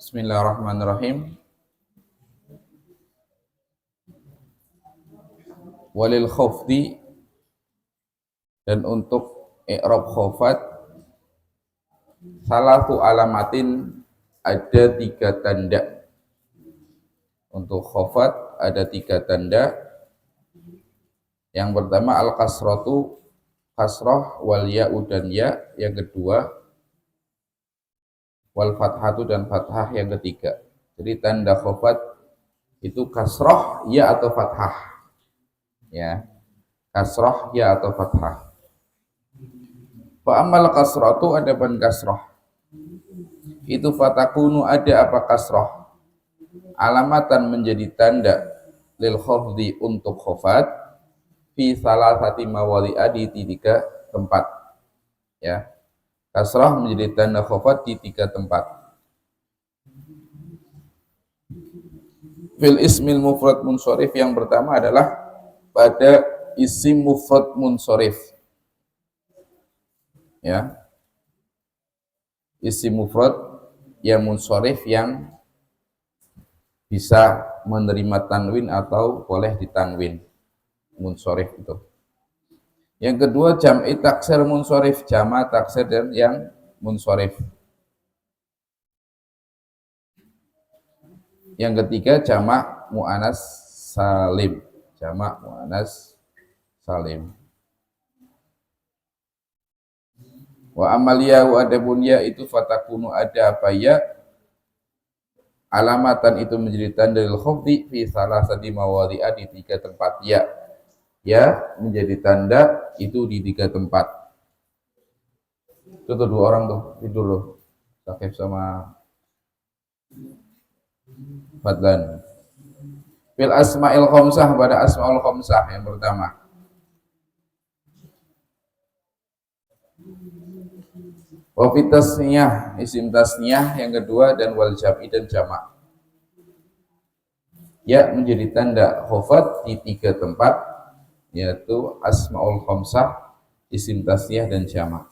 Bismillahirrahmanirrahim. Walil khafdi, dan untuk i'rab khafat salatu alamatin, ada 3 tanda. Untuk khafat ada 3 tanda. Yang pertama al-kasratu, kasrah, wal ya'u dan ya. Yang kedua wal fathatu, dan fathah yang ketiga. Jadi tanda khafat itu kasrah, ya atau fathah. Ya, kasrah, ya atau fathah. Fa amal kasratu, adapun kasrah itu fatakunu, ada apa kasrah, alamatan, menjadi tanda, lil khafdi, untuk khafat, fi salasati mawadi'a, di 3 tempat. Ya, kasrah menjadi tanda khafat di 3 tempat. Fil ismil mufrad munsharif, yang pertama adalah pada isim mufrad munsharif. Ya, isim mufrad yang munsharif, yang bisa menerima tanwin atau boleh ditanwin, munsharif itu. Yang kedua jam'i taksir munsharif, jama' taksir dan yang munsharif. Yang ketiga jama' mu'anas salim, jama' mu'anas salim. Wa amalia wa adabun ya, itu fatakunu, ada apa ya, alamatan, itu menjadi tanda lil khafdi fi salasati mawadhi'a, di 3 tempat. Ya, ya menjadi tanda itu di 3 tempat. Itu tuh 2 orang tuh tidur loh, Sakif sama Fadlan. Fil asma'il khamsah, pada asma'ul khamsah yang pertama. Wa fi tasniyah, isim tasniyah yang kedua, dan wal jam'i, dan jamak. Ya menjadi tanda khafat di 3 tempat, yaitu asma'ul khamsah, isim tasniyah, dan jamak.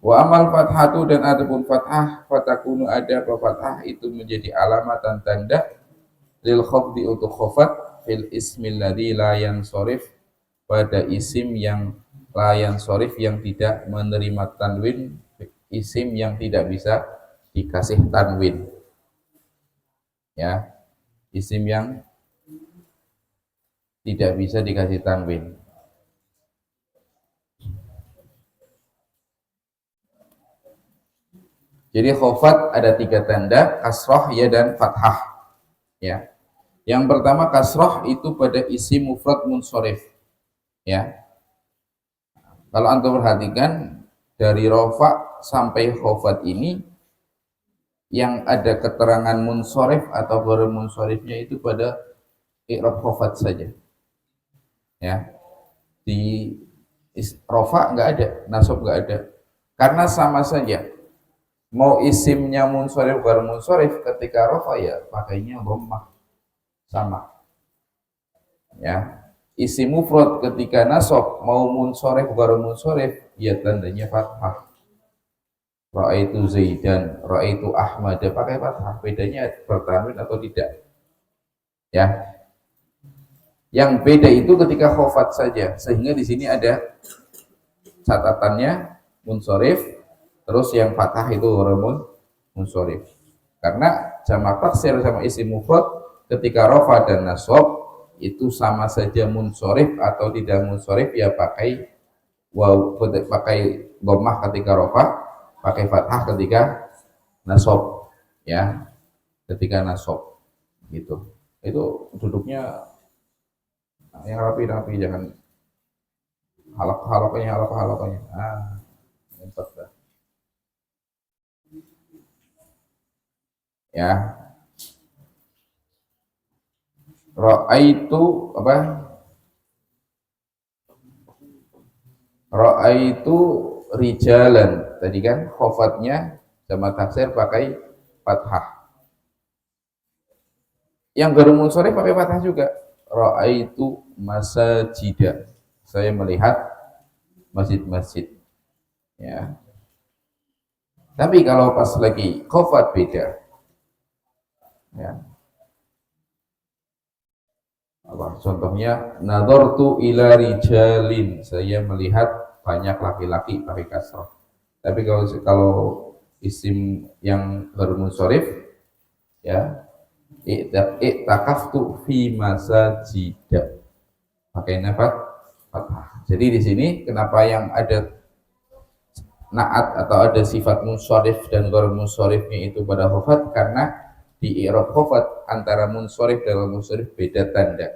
Wa amal fathatu, dan adapun fathah, fatakunu, ada apa fathah, itu menjadi alamat dan tanda lil khafdi, untuk khafat, fil ismil ladzi la yansharif, pada isim yang la yansharif, yang tidak menerima tanwin, isim yang tidak bisa dikasih tanwin. Ya, isim yang tidak bisa dikasih tanwin. Jadi khafat ada 3 tanda, kasrah, ya, dan fathah. Ya. Yang pertama kasrah itu pada isim mufrad munsharif. Ya. Kalau antum perhatikan dari rofa sampai khafat ini, yang ada keterangan munsharif atau ghair munsharifnya itu pada i'rab khafat saja. Ya. Di rofa enggak ada, nasab enggak ada. Karena sama saja. Mau isimnya munsharif ghair munsharif, ketika rofa ya pakainya dhammah, sama. Ya, isim mufrad ketika nasab mau munsharif ghair munsharif, ya tandanya fathah. Ra'aitu Zaidan, ra'aitu Ahmad, pakai fathah. Bedanya bertanwin atau tidak. Ya. Yang beda itu ketika khafat saja. Sehingga di sini ada catatannya munsharif, terus yang fathah itu ghair munsharif. Karena jamak taksir sama isim mufrad ketika rafa dan nasab itu sama saja munsharif atau tidak munsharif, ya pakai waw, pakai dhammah ketika rafa, pakai fathah ketika nasab. Ya, ketika nasab gitu. Itu duduknya yang rapi-rapi, jangan halak-halaknya. Empat dah. Ya, ra'aitu apa? Ra'aitu rijalan. Tadi kan khafatnya sama taksir pakai fathah. Yang ghair munsharif pakai fathah juga. Ra'aitu masajida. Saya melihat masjid-masjid. Ya. Tapi kalau pas lagi khofat beda. Ya. Apa? Contohnya nadortu ila rijalin, saya melihat banyak laki-laki pakai kasroh. Tapi kalau isim yang bermunsorif, ya i'takaftu fi masajida, pakai nafat fathah. Jadi di sini kenapa yang ada naat atau ada sifat munsorif dan ghair munsorifnya itu pada khofat, karena di i'rab khofat antara munsorif dan munsorif beda tanda.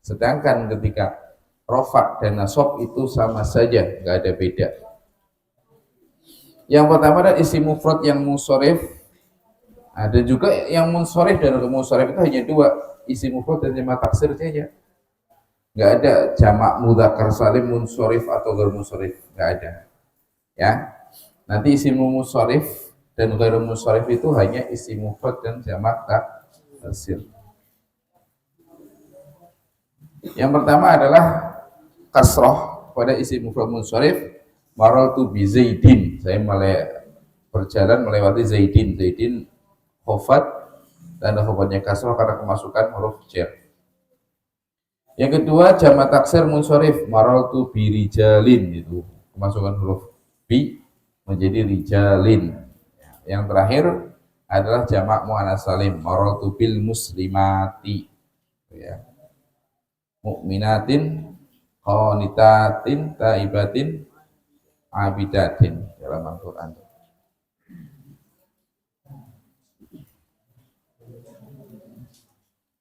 Sedangkan ketika rofa dan nasab itu sama saja, nggak ada beda. Yang pertama adalah isim mufrad yang munsorif. Ada juga yang munsorif dan munsorif itu hanya dua, isim mufrad dan jamak taksir saja. Nggak ada jamak mudzakkar salim munsorif atau ghair munsorif, nggak ada. Ya. Nanti isim munsharif dan ghairu munsharif itu hanya isim mufrad dan jamak taksir. Yang pertama adalah kasroh pada isim mufrad munsharif, marartu bi Zaidin, saya berjalan melewati Zaidin. Zaidin khofat dan khofatnya kasroh karena kemasukan huruf jar. Yang kedua jamak taksir munsharif, marartu bi rijalin, itu kemasukan huruf bi menjadi rijalin. Yang terakhir adalah jamak muannats salim, marartu bil muslimati, ya. Mukminatin, qanitatin, taibatin, abidatin dalam Al-Qur'an.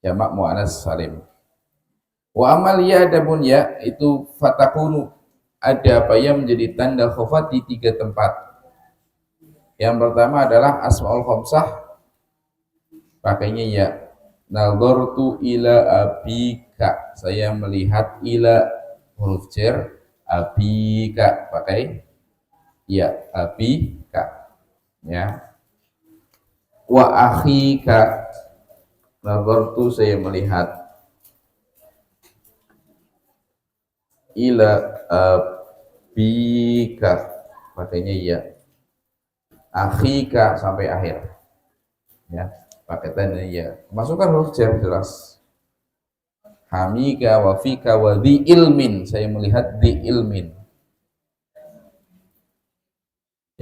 Jamak muannats salim. Wa amal ya adabun ya itu fatakunu, ada apa yang menjadi tanda khofat di 3 tempat. Yang pertama adalah asmaul khamsah, pakainya ya. Nadhartu ila abika, saya melihat ila huruf jar, abika pakai ya, abika, ya. Wa akhika, nadhartu saya melihat ila abika, pakainya ya. Akhika sampai akhir, ya, pakai tanda ya. Masukkan huruf jar jelas. Hamika wa fika wa di ilmin, saya melihat di ilmin.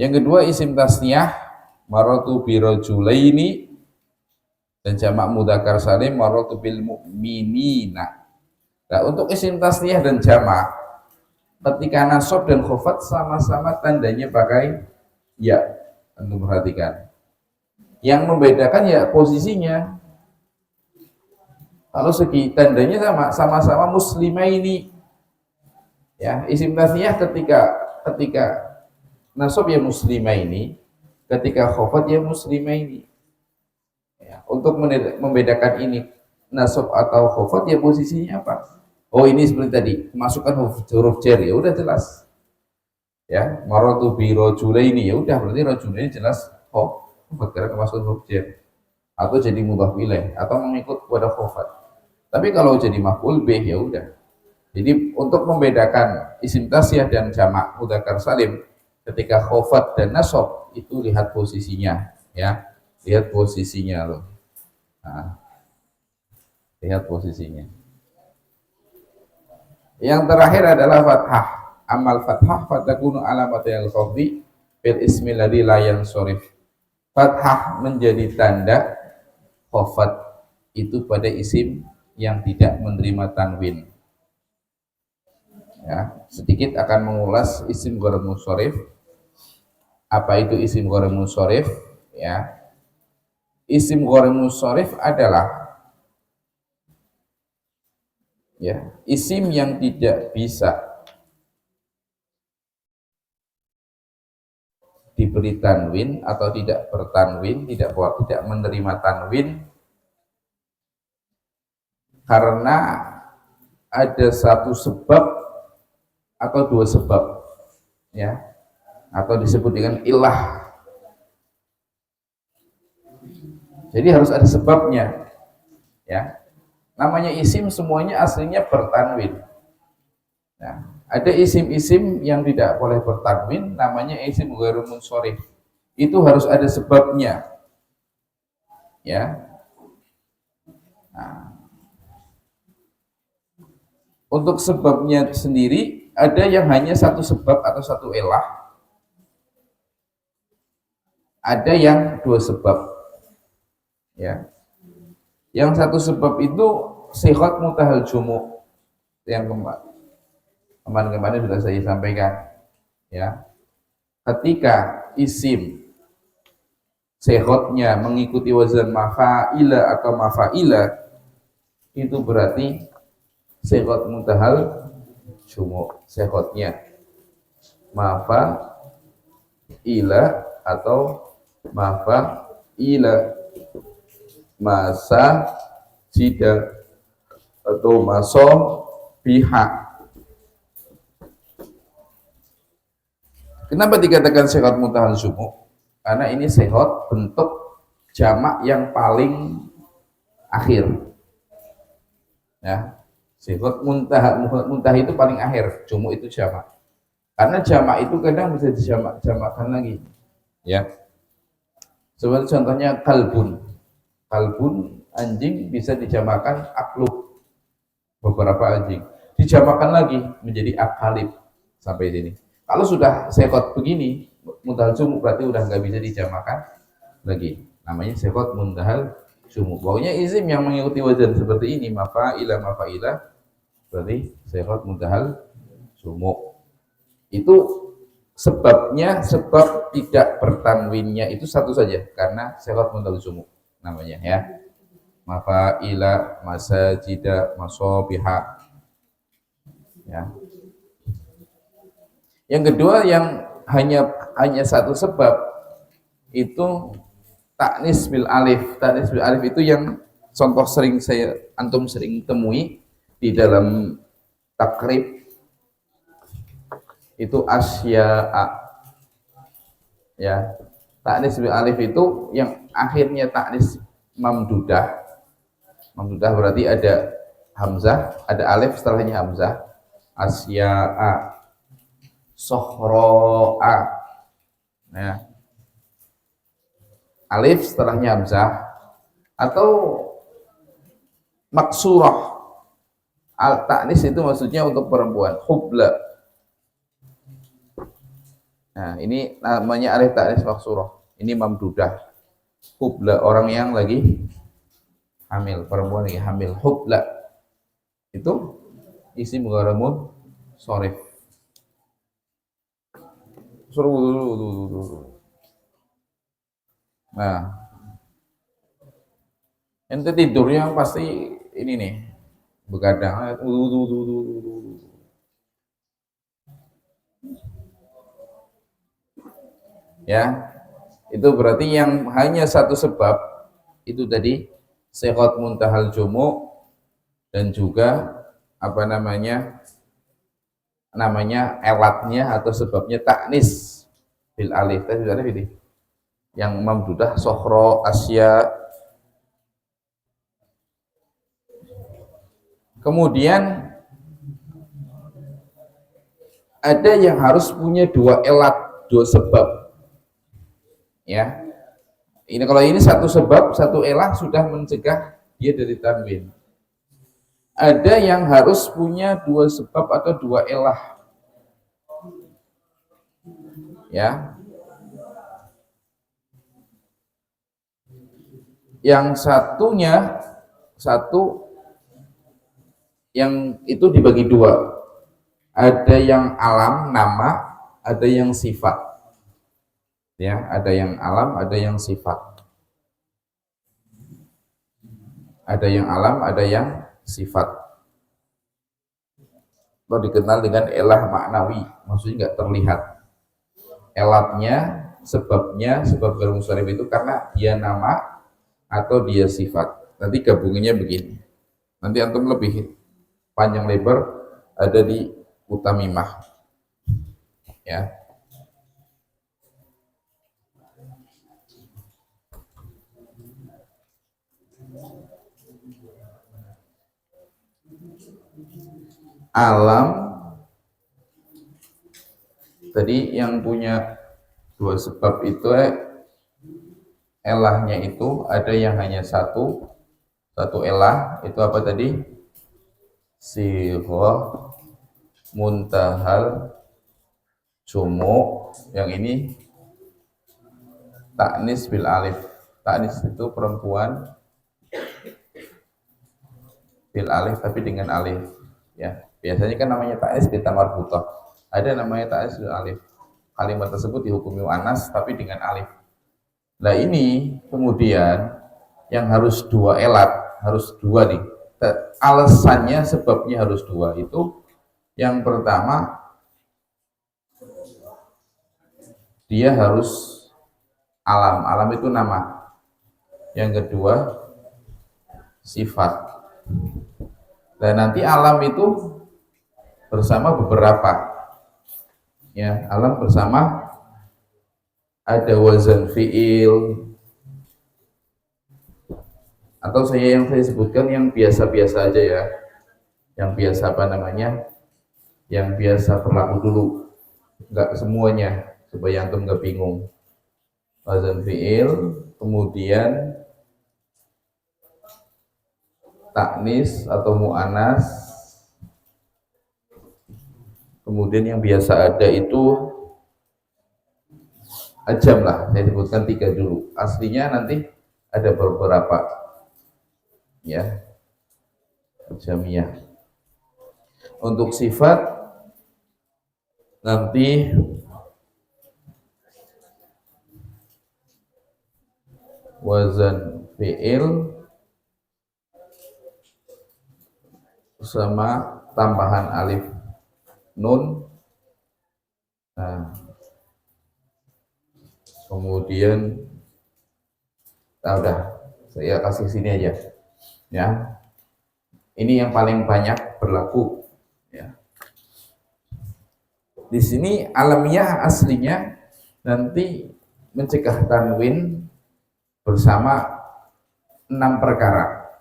Yang kedua isim tasniyah, maratu bi rajulaini, dan jamak mudzakkar salim maratu bil mu'minina. Nah, untuk isim tasniyah dan jamak ketika nasab dan khofat sama-sama tandanya pakai ya. Tentu perhatikan. Yang membedakan ya posisinya. Kalau segi tandanya sama-sama muslimaini. Ya, isim tasniyah ketika nasab ya muslimaini, ketika khofat ya muslimaini. Ya, untuk membedakan ini nasab atau khofat ya posisinya apa? Oh, ini seperti tadi, masukkan huruf jar, ya udah jelas. Ya, maratu bi rajulaini, ya udah berarti rajulaini jelas khofat karena kemasukan huruf jar. Atau jadi mudhaf ilaih atau mengikut pada khofat. Tapi kalau jadi maf'ul bih ya udah. Jadi untuk membedakan isim tasniyah dan jamak mudzakkar salim ketika khofat dan nasab itu lihat posisinya, ya. Lihat posisinya loh. Nah, lihat posisinya. Yang terakhir adalah fathah. Amal fathah fatakunu alamatil khafdi fil ismi ladzi la yansharif. Fathah menjadi tanda khofat itu pada isim yang tidak menerima tanwin. Ya, sedikit akan mengulas isim ghair munsharif. Apa itu isim ghair munsharif? Ya. Isim ghair munsharif adalah ya, isim yang tidak bisa diberi tanwin atau tidak bertanwin, tidak menerima tanwin karena ada satu sebab atau dua sebab, ya, atau disebut dengan ilah. Jadi harus ada sebabnya, ya. Namanya isim semuanya aslinya bertanwin. Nah, ada isim-isim yang tidak boleh bertanwin, namanya isim ghair munsharif. itu harus ada sebabnya, ya. Nah, untuk sebabnya sendiri ada yang hanya satu sebab atau satu elah, ada yang dua sebab, ya. Yang satu sebab itu sihhat mutahal jumu, yang kemarin sudah saya sampaikan, ya. Ketika isim sihhatnya mengikuti wazan mafa'ila atau mafa'ila, itu berarti sihhat mutahal jumu, sihhatnya mafa'ila atau mafa'ila, masa jida atau maso biha. Kenapa dikatakan sihhat muntahal jumu? Karena ini sihhat bentuk jamak yang paling akhir, ya. Sihhat muntah itu paling akhir, jumu itu jamak. Karena jamak itu kadang bisa dijamakkan lagi, ya. Seperti contohnya kalbun, anjing bisa dijamakkan aklub, beberapa anjing dijamakkan lagi menjadi akalib. Sampai sini. Kalau sudah sihhat begini muntahal jumu, berarti udah nggak bisa dijamakkan lagi, namanya sihhat muntahal jumu. Pokoknya isim yang mengikuti wazan seperti ini, mafa'ila berarti sihhat muntahal jumu. Itu sebabnya, sebab tidak bertanwinnya itu satu saja, karena sihhat muntahal jumu namanya, ya. Mafa'ila, masajida, masobiha, ya. Yang kedua yang hanya satu sebab itu taknis bil alif. Taknis bil alif itu yang contoh antum sering temui di dalam takrib, itu asya'a, ya. Taknis bil alif itu yang akhirnya taknis mamdudah. Mamdudah berarti ada hamzah, ada alif setelahnya hamzah. Asya'a, sohro'a, ya. Alif setelahnya hamzah, atau maksurah. Al-ta'nis itu maksudnya untuk perempuan, hubla. Nah, ini namanya alif ta'nis maksurah. Ini mamdudah. Hubla, orang yang lagi hamil, perempuan lagi hamil, hubla. Itu isim gharamun sharif. Suruh dulu. Nah, ente tidurnya pasti ini nih, begadang. Ya, itu berarti yang hanya satu sebab itu tadi sihhat muntahal jumu, dan juga apa namanya elatnya atau sebabnya taknis bil alif. Tadi sudah ini yang mamdudah, sohro, asya. Kemudian ada yang harus punya dua elat, dua sebab, ya. Ini kalau ini satu sebab, satu elah sudah mencegah dia dari tanwin. Ada yang harus punya dua sebab atau dua elah, ya. Yang satu yang itu dibagi dua. Ada yang alam nama, ada yang sifat. Ya, ada yang alam, ada yang sifat. Ada yang alam, ada yang sifat. Kalau dikenal dengan elah maknawi, maksudnya nggak terlihat. Elatnya, sebabnya, sebab ghairu munsharif itu karena dia nama atau dia sifat. Nanti gabungannya begini. Nanti antum lebih panjang lebar ada di Utamimah, ya. Alam tadi yang punya dua sebab itu elahnya itu ada yang hanya satu elah, itu apa tadi? Sighah muntahal jumu, yang ini taknis bil alif. Taknis itu perempuan bil alif tapi dengan alif, ya. Biasanya kan namanya taknis bil marbutah. Ada namanya taknis bil alif. Kalimat tersebut dihukumi muannas tapi dengan alif. Nah ini kemudian yang harus dua elat, harus dua nih. Alasannya, sebabnya harus dua itu, yang pertama dia harus alam. Alam itu nama. Yang kedua sifat. Dan nanti alam itu bersama beberapa. Ya, alam bersama ada wazan fi'il, atau yang saya sebutkan yang biasa-biasa aja ya, yang biasa apa namanya, yang biasa berlaku dulu, nggak semuanya supaya antum nggak bingung. Wazan fi'il, kemudian taknis atau mu'anas, kemudian yang biasa ada itu ajam lah, saya sebutkan 3 dulu. Aslinya nanti ada beberapa, ya, ajamiyah. Untuk sifat nanti wazan fi'il sama tambahan alif nun. Nah, kemudian udah saya kasih sini aja ya, ini yang paling banyak berlaku ya. Di sini alamiah aslinya nanti mencegah tanwin bersama 6 perkara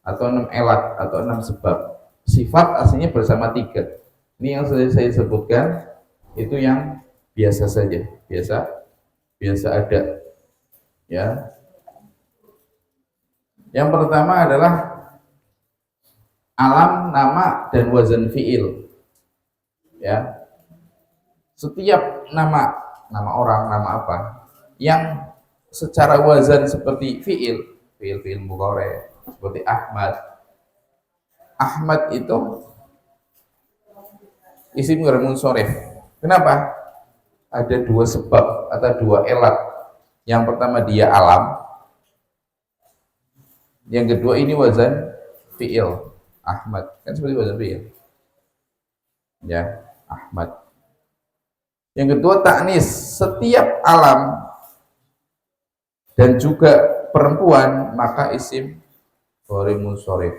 atau 6 elat atau 6 sebab. Sifat aslinya bersama 3. Ini yang saya sebutkan itu yang biasa saja, biasa ada ya. Yang pertama adalah alam, nama, dan wazan fi'il ya. Setiap nama orang, nama apa yang secara wazan seperti fi'il mudhari, seperti Ahmad itu isim ghair munsharif. Kenapa? Ada 2 sebab atau 2 elat. Yang pertama dia alam, yang kedua ini wazan fi'il. Ahmad kan seperti wazan fi'il ya, Ahmad. Yang kedua taknis, setiap alam dan juga perempuan maka isim ghair munsharif.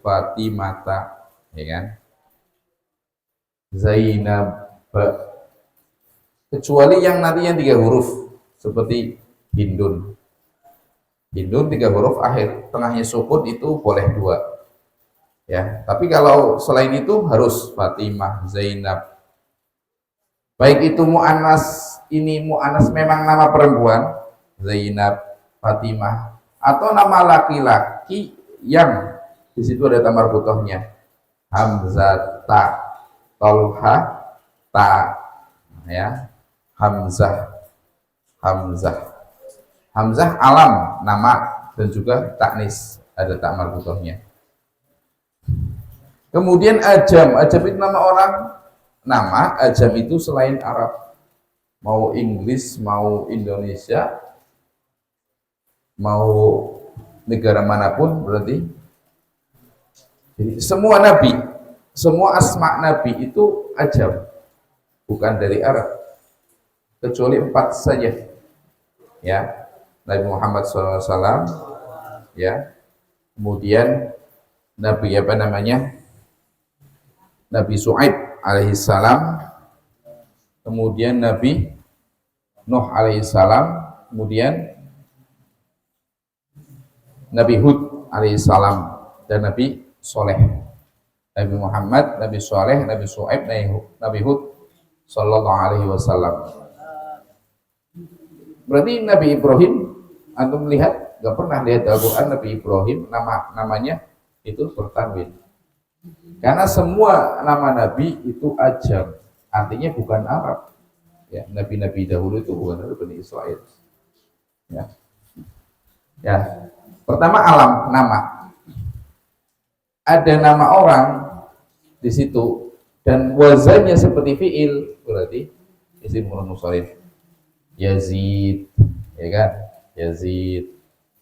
Fatimata, ya kan? Zainab, kecuali yang nanti yang 3 huruf seperti Hindun. 3 huruf akhir, tengahnya sukun itu boleh 2 ya. Tapi kalau selain itu harus Fatimah, Zainab. Baik itu mu'anas, ini mu'anas memang nama perempuan Zainab, Fatimah, atau nama laki-laki yang di situ ada tamar butohnya, Hamzah, Tolha, ya, Hamzah alam nama dan juga taknis ada tamar butohnya. Kemudian ajam itu nama orang, nama ajam itu selain Arab, mau Inggris, mau Indonesia, mau negara manapun berarti. Jadi semua nabi, semua asma nabi itu ajam, bukan dari Arab, kecuali 4 saja ya. Nabi Muhammad SAW ya, kemudian Nabi apa namanya, Nabi Shu'aib alaihissalam, kemudian Nabi Nuh alaihissalam, kemudian Nabi Hud alaihissalam, dan Nabi Soleh. Nabi Muhammad, Nabi Soleh, Nabi Shu'aib, Nabi Hud sallallahu alaihi wasallam. Berarti Nabi Ibrahim, antum lihat, nggak pernah lihat Al-Quran Nabi Ibrahim namanya itu bertanwin. Karena semua nama Nabi itu ajam, artinya bukan Arab. Ya, Nabi-Nabi dahulu itu bukan dari Bani Israel. Ya. Ya. Pertama alam nama. Ada nama orang di situ dan wazannya seperti fiil, berarti isim munsharif. Yazid, ya kan? Yazid,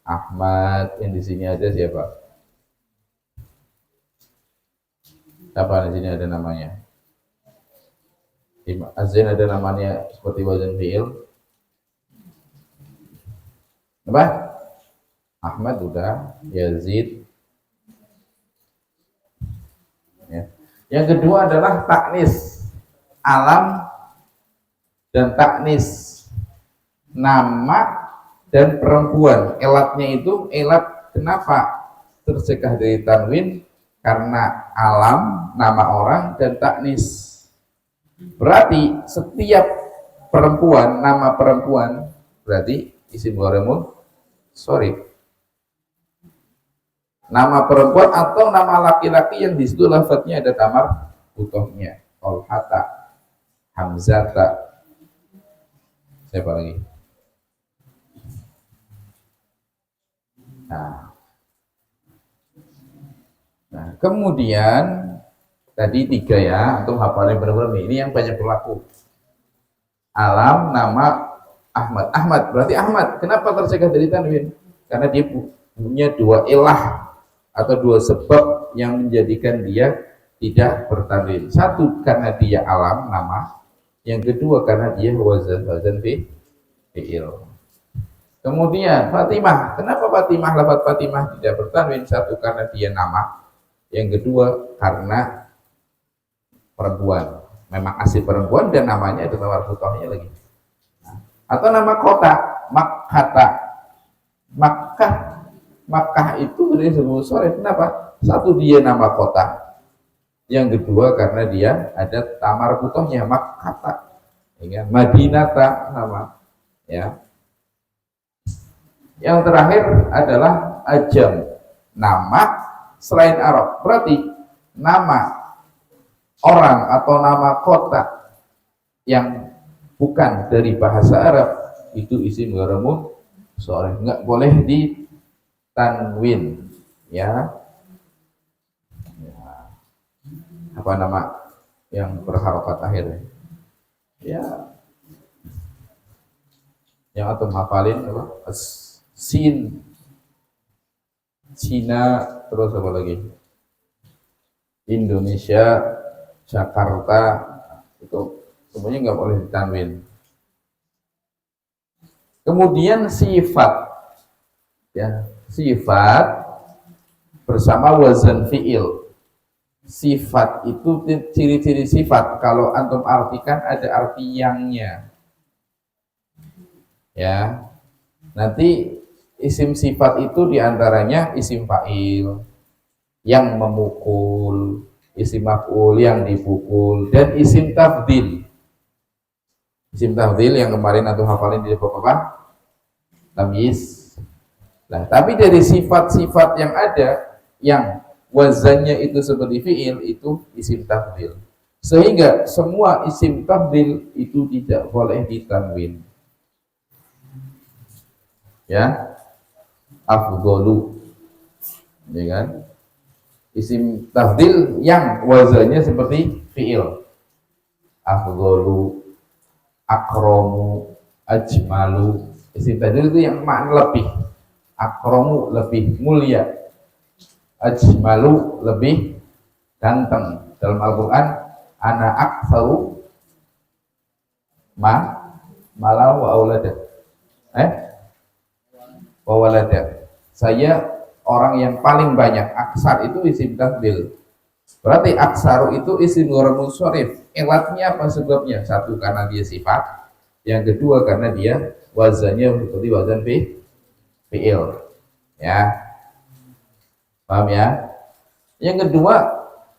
Ahmad, yang di sini ada siapa? Siapa di sini ada namanya? Azin ada namanya seperti wazan fiil. Apa? Ahmad udah, Yazid. Ya. Yang kedua adalah taknis, alam dan taknis, nama dan perempuan. Elatnya itu elat kenapa tercegah dari tanwin? Karena alam, nama orang, dan taknis. Berarti setiap perempuan, nama perempuan berarti isim ghairul munsharif. Nama perempuan atau nama laki-laki yang di situ lafadznya ada tamar butohnya. Talhata, Hamzata, siapa lagi? Nah, kemudian tadi 3 ya, untuk hafalin benar-benar nih. Ini yang banyak berlaku. Alam, nama, Ahmad. Ahmad berarti Ahmad. Kenapa tercegah dari tanwin? Karena dia punya 2 ilah atau 2 sebab yang menjadikan dia tidak bertanwin. Satu karena dia alam, nama. Yang kedua karena dia wazan fi'il. Kemudian Fatimah. Kenapa Fatimah? Lafaz Fatimah tidak bertanwin. Satu karena dia nama. Yang kedua karena perempuan. Memang asli perempuan dan namanya itu tawar butohnya lagi. Atau nama kota, Makkata. Makkah itu dari sebuah sore. Kenapa? Satu dia nama kota. Yang kedua karena dia ada tamar butohnya, Makkata. Ya, Madinata nama. Ya. Yang terakhir adalah ajam, nama selain Arab. Berarti nama orang atau nama kota yang bukan dari bahasa Arab itu isim ghairul munsharif, nggak boleh ditanwin, ya. Apa nama yang berharokat akhir? Ya, yang atau hafalin apa? Sin, Cina, terus apa lagi? Indonesia, Jakarta, itu semuanya nggak boleh ditanwin. Kemudian sifat, ya, sifat bersama wazan fi'il. Sifat itu ciri-ciri sifat. Kalau antum artikan ada arti yangnya, ya. Nanti isim sifat itu diantaranya isim fa'il yang memukul, isim maf'ul yang dipukul, dan isim tafdil. Isim tafdil yang kemarin atau hafalin di bab apa? Tamyiz. Nah, tapi dari sifat-sifat yang ada yang wazannya itu seperti fi'il, itu isim tafdil. Sehingga semua isim tafdil itu tidak boleh ditanwin. Ya, afdolu, ya kan? Isim tafdil yang wazannya seperti fi'il. Afdolu, akromu, ajmalu. Isim tafdil itu yang makna lebih. Akromu lebih mulia, ajmalu lebih ganteng. Dalam Al-Quran, ana aktsaru malau wa aulada. Wa walada. Saya orang yang paling banyak. Aksar itu isim tafdil. Berarti aksaru itu isim ghairul munsharif. Elatnya apa sebabnya? Satu karena dia sifat, yang kedua karena dia wazannya seperti wazan fi'il. Ya. Paham ya? Yang kedua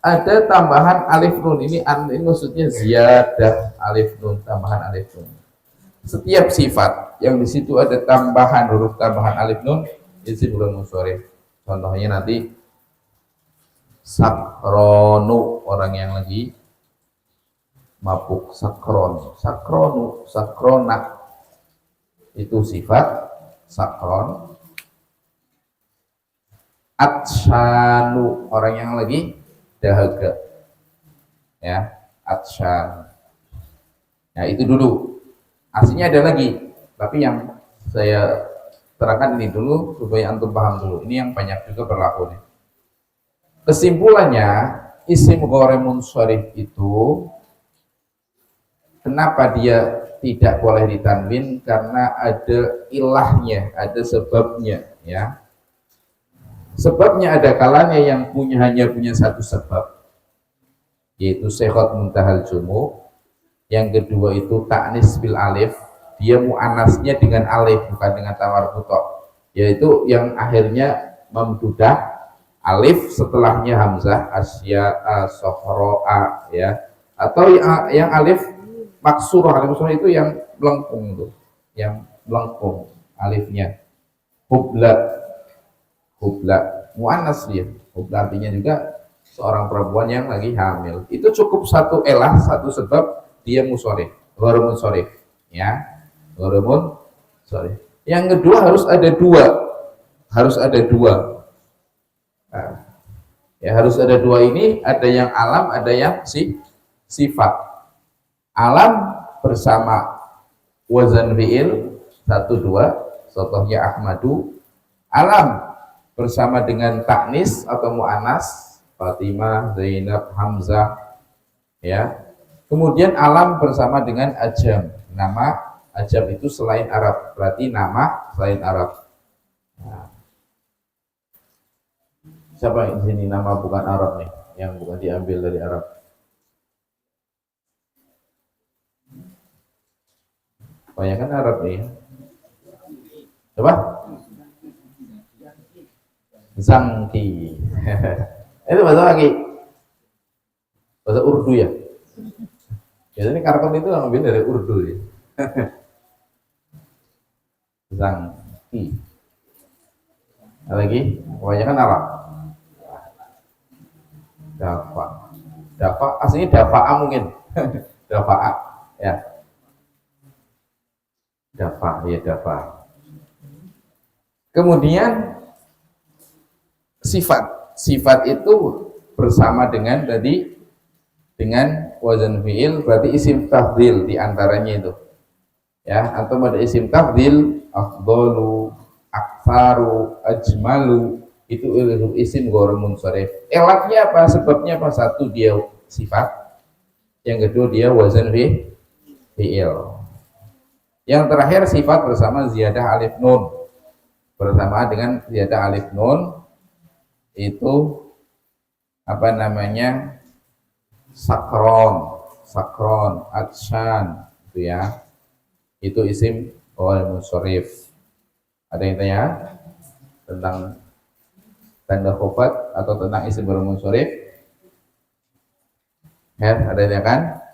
ada tambahan alif nun. Ini maksudnya ziyadah alif nun, tambahan alif nun. Setiap sifat yang di situ ada tambahan huruf tambahan alif nun isim ghairul munsharif. Contohnya nanti sakronu, orang yang lagi mabuk, sakron, sakronu, sakrona, itu sifat sakron. Atsyanu, orang yang lagi dahaga, ya, atsyan. Nah itu dulu, aslinya ada lagi, tapi yang saya terangkan ini dulu supaya antum paham dulu. Ini yang banyak juga berlaku nih. Kesimpulannya, isim ghairul munsharif itu kenapa dia tidak boleh ditanwin? Karena ada ilahnya, ada sebabnya, ya. Sebabnya ada kalanya yang hanya punya satu sebab, yaitu sekhot muntahal jumu. Yang kedua itu taknis bil alif, dia mu'anasnya dengan alif bukan dengan tawar butok, yaitu yang akhirnya memdudah alif setelahnya hamzah, asya, sohroa, ya, atau yang alif maksurah. Alif maksurah itu yang melengkung tuh, yang melengkung alifnya. Hubla, hubla mu'anas dia. Hubla artinya juga seorang perempuan yang lagi hamil. Itu cukup satu elah, satu sebab dia munsharif, ghairul munsharif, ya, ghairul munsharif. Yang kedua harus ada dua, nah, ya harus ada dua ini, ada yang alam, ada yang sifat. Alam bersama wazan fi'il 1 2, contohnya Ahmadu. Alam bersama dengan taknis atau mu'anas, Fatimah, Zainab, Hamzah, ya. Kemudian alam bersama dengan ajam. Nama ajam itu selain Arab, berarti nama selain Arab. Nah, siapa yang di sini nama bukan Arab nih, yang bukan diambil dari Arab? Kebanyakan Arab nih. Coba? Zangki. Itu bahasa lagi. Bahasa Urdu ya. Biasanya karton itu ngambil dari Urdu ya. Zangki. Lagi, kebanyakan Arab. Dafa. Dafa, aslinya dafa'a mungkin. Dafa'a, ya. Dafa, ya dafa. Kemudian sifat itu bersama dengan tadi, dengan wazan fi'il, berarti isim tafdil diantaranya itu, ya. Atau ada isim tafdil, afdolu, aksaru, ajmalu, itu isim ghairul munsharif. Elatnya apa? Sebabnya apa? Satu, dia sifat. Yang kedua, dia wazan fi'il. Yang terakhir sifat bersama ziyadah alif nun, bersamaan dengan ziyadah alif nun, itu apa namanya, sakron, atsyan, itu ya, itu isim ghairul munsharif. Ada yang tanya tentang tanda khufat atau tentang isim ghairul munsharif? Ya, ada yang tanya kan?